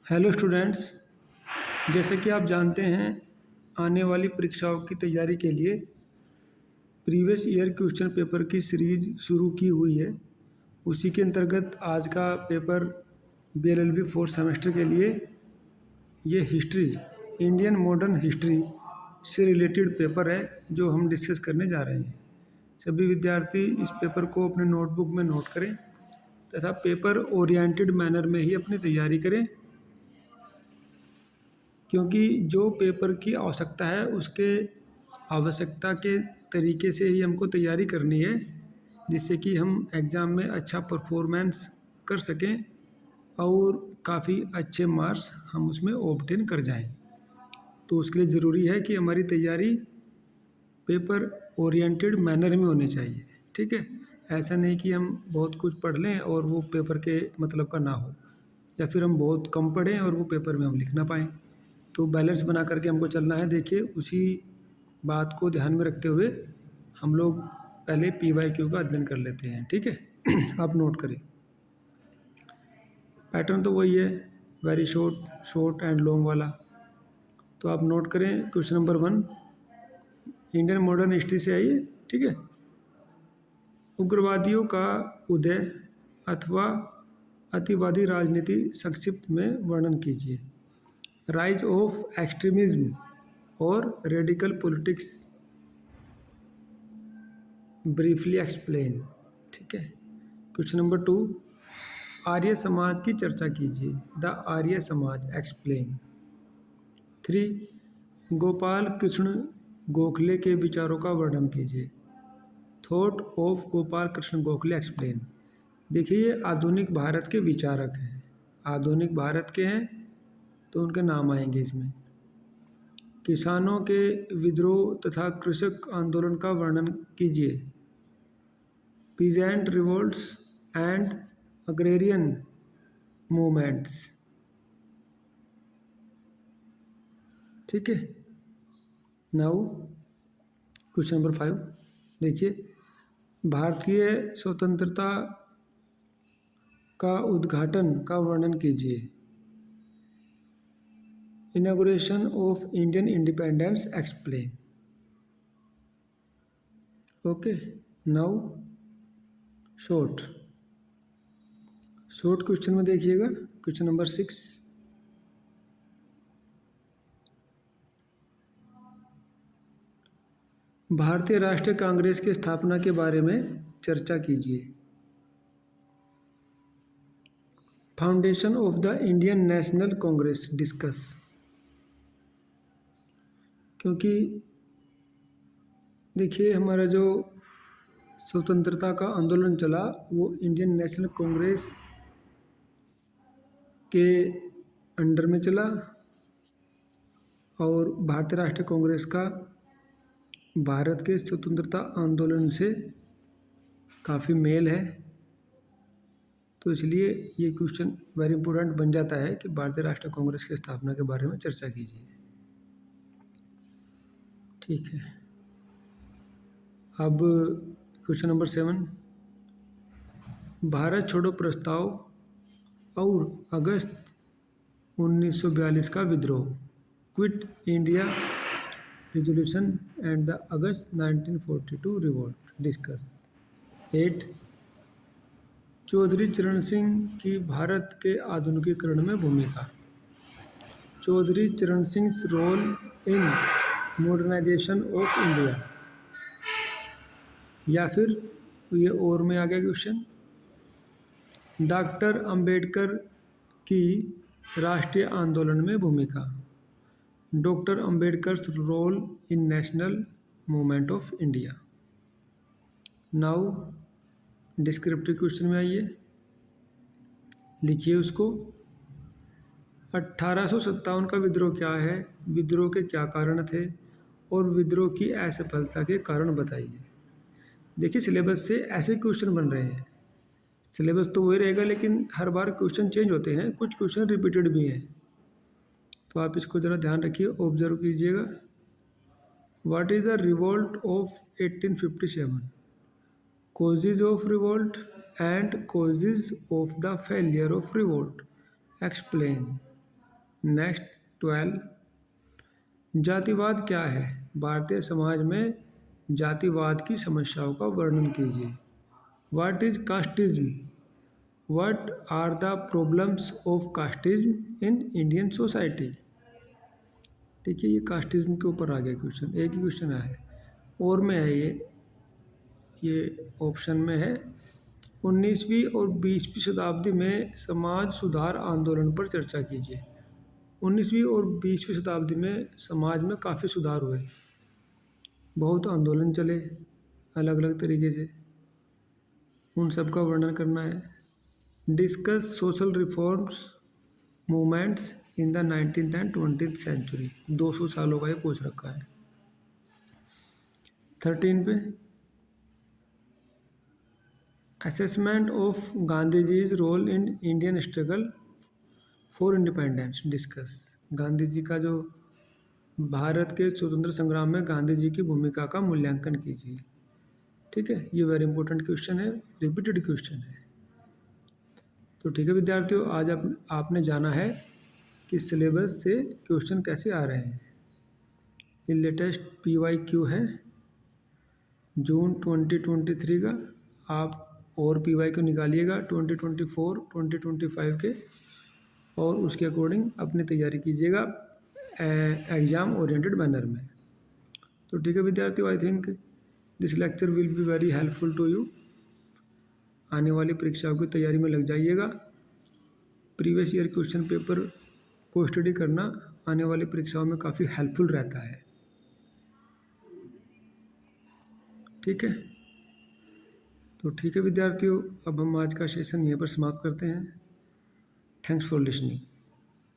Hello students. जैसे कि आप जानते हैं, आने वाली परीक्षाओं की तैयारी के लिए प्रीवियस ईयर क्वेश्चन पेपर की सीरीज शुरू की हुई है। उसी के अंतर्गत आज का पेपर बीएलएलबी फोर्थ सेमेस्टर के लिए ये हिस्ट्री, इंडियन मॉडर्न हिस्ट्री से रिलेटेड पेपर है जो हम डिस्कस करने जा रहे हैं। सभी विद्यार्थी इस पेपर को अपने नोटबुक में नोट करें तथा पेपर ओरिएंटेड मैनर में ही अपनी तैयारी करें, क्योंकि जो पेपर की आवश्यकता है उसके आवश्यकता के तरीके से ही हमको तैयारी करनी है, जिससे कि हम एग्ज़ाम में अच्छा परफॉर्मेंस कर सकें और काफ़ी अच्छे मार्क्स हम उसमें ऑब्टेन कर जाएं। तो उसके लिए ज़रूरी है कि हमारी तैयारी पेपर ओरिएंटेड मैनर में होनी चाहिए। ठीक है, ऐसा नहीं कि हम बहुत कुछ पढ़ लें और वो पेपर के मतलब का ना हो, या फिर हम बहुत कम पढ़ें और वो पेपर में हम लिख ना पाएँ। तो बैलेंस बना करके हमको चलना है। देखिए, उसी बात को ध्यान में रखते हुए हम लोग पहले PYQ का अध्ययन कर लेते हैं। ठीक है आप नोट करें, पैटर्न तो वही है, very short, short and long वाला। तो आप नोट करें। Question number 1 Indian modern history से आइए। ठीक है, उग्रवादियों का उदय अथवा अतिवादी राजनीति संक्षिप्त में वर्णन कीजिए। राइज ऑफ एक्सट्रीमिज्म और रेडिकल पॉलिटिक्स ब्रीफली एक्सप्लेन। ठीक है, क्वेश्चन नंबर 2 आर्य समाज की चर्चा कीजिए। The Arya Samaj explain. 3 गोपाल कृष्ण गोखले के विचारों का वर्णन कीजिए। Thought of Gopal Krishna Gokhale explain. देखिए, ये आधुनिक भारत के विचारक हैं। आधुनिक भारत के हैं तो उनके नाम आएंगे इसमें। किसानों के विद्रोह तथा कृषक आंदोलन का वर्णन कीजिए। Peasant revolts and agrarian movements. ठीक है, नाउ क्वेश्चन नंबर 5 देखिए, भारतीय स्वतंत्रता का उद्घाटन का वर्णन कीजिए। Inauguration of Indian independence explain. Okay, now short question में देखिएगा। क्वेश्चन नंबर 6 भारतीय राष्ट्रीय कांग्रेस की स्थापना के बारे में चर्चा कीजिए। Foundation of the Indian national Congress discuss. क्योंकि देखिए, हमारा जो स्वतंत्रता का आंदोलन चला वो इंडियन नेशनल कांग्रेस के अंडर में चला, और भारतीय राष्ट्रीय कांग्रेस का भारत के स्वतंत्रता आंदोलन से काफ़ी मेल है। तो इसलिए ये क्वेश्चन वेरी इंपॉर्टेंट बन जाता है कि भारतीय राष्ट्रीय कांग्रेस की स्थापना के बारे में चर्चा कीजिए। ठीक है, अब क्वेश्चन नंबर 7 भारत छोड़ो प्रस्ताव और अगस्त 1942 का विद्रोह। Quit India resolution and the August 1942 revolt discuss. 8 Chaudhary Charan Singh की भारत के आधुनिकीकरण में भूमिका। Chaudhary Charan Singh role in modernisation of India. या फिर ये और में आ गया क्वेश्चन, डॉक्टर अंबेडकर की राष्ट्रीय आंदोलन में भूमिका। Doctor Ambedkar role in national movement of India. Now descriptive question में आइए, लिखिए उसको। 1857 का विद्रोह क्या है, विद्रोह के क्या कारण थे, और विद्रोह की असफलता के कारण बताइए। देखिए, सिलेबस से ऐसे क्वेश्चन बन रहे हैं। सिलेबस तो वही रहेगा, लेकिन हर बार क्वेश्चन चेंज होते हैं, कुछ क्वेश्चन रिपीटेड भी हैं। तो आप इसको ज़रा ध्यान रखिए, ऑब्जर्व कीजिएगा। What is the revolt of 1857? Causes of revolt and causes of the failure of revolt. Explain. Next 12, जातिवाद क्या है? भारतीय समाज में जातिवाद की समस्याओं का वर्णन कीजिए। What is casteism? What are the problems of casteism in Indian society? देखिए ये कास्टिज्म के ऊपर आ गया क्वेश्चन, एक ही क्वेश्चन आया है और में है ये ऑप्शन में है। 19वीं और 20वीं शताब्दी में समाज सुधार आंदोलन पर चर्चा कीजिए। 19वीं और 20वीं शताब्दी में समाज में काफ़ी सुधार हुए, बहुत आंदोलन चले अलग अलग तरीके से, उन सब का वर्णन करना है। Discuss social reforms movements in the 19th and 20th century. 200 सालों का ये पूछ रखा है। 13 पे असेसमेंट ऑफ गांधी जीज role in Indian struggle for independence discuss. Gandhi ji का जो भारत के स्वतंत्र संग्राम में गांधी जी की भूमिका का मूल्यांकन कीजिए। ठीक है, ये वेरी इंपॉर्टेंट क्वेश्चन है, रिपीटेड क्वेश्चन है। तो ठीक है विद्यार्थियों, आज आपने जाना है कि सिलेबस से क्वेश्चन कैसे आ रहे हैं। ये लेटेस्ट PYQ है जून 2023 का। आप और PYQ निकालिएगा 2024, 2025 के, और उसके अकॉर्डिंग अपनी तैयारी कीजिएगा एग्ज़ाम ओरिएंटेड मैनर में। तो ठीक है विद्यार्थियों, I think this lecture will be very helpful to you. आने वाली परीक्षाओं की तैयारी में लग जाइएगा। प्रीवियस ईयर क्वेश्चन पेपर को स्टडी करना आने वाली परीक्षाओं में काफ़ी हेल्पफुल रहता है। ठीक है, तो ठीक है विद्यार्थियों, अब हम आज का सेशन यहीं पर समाप्त करते हैं। Thanks for listening.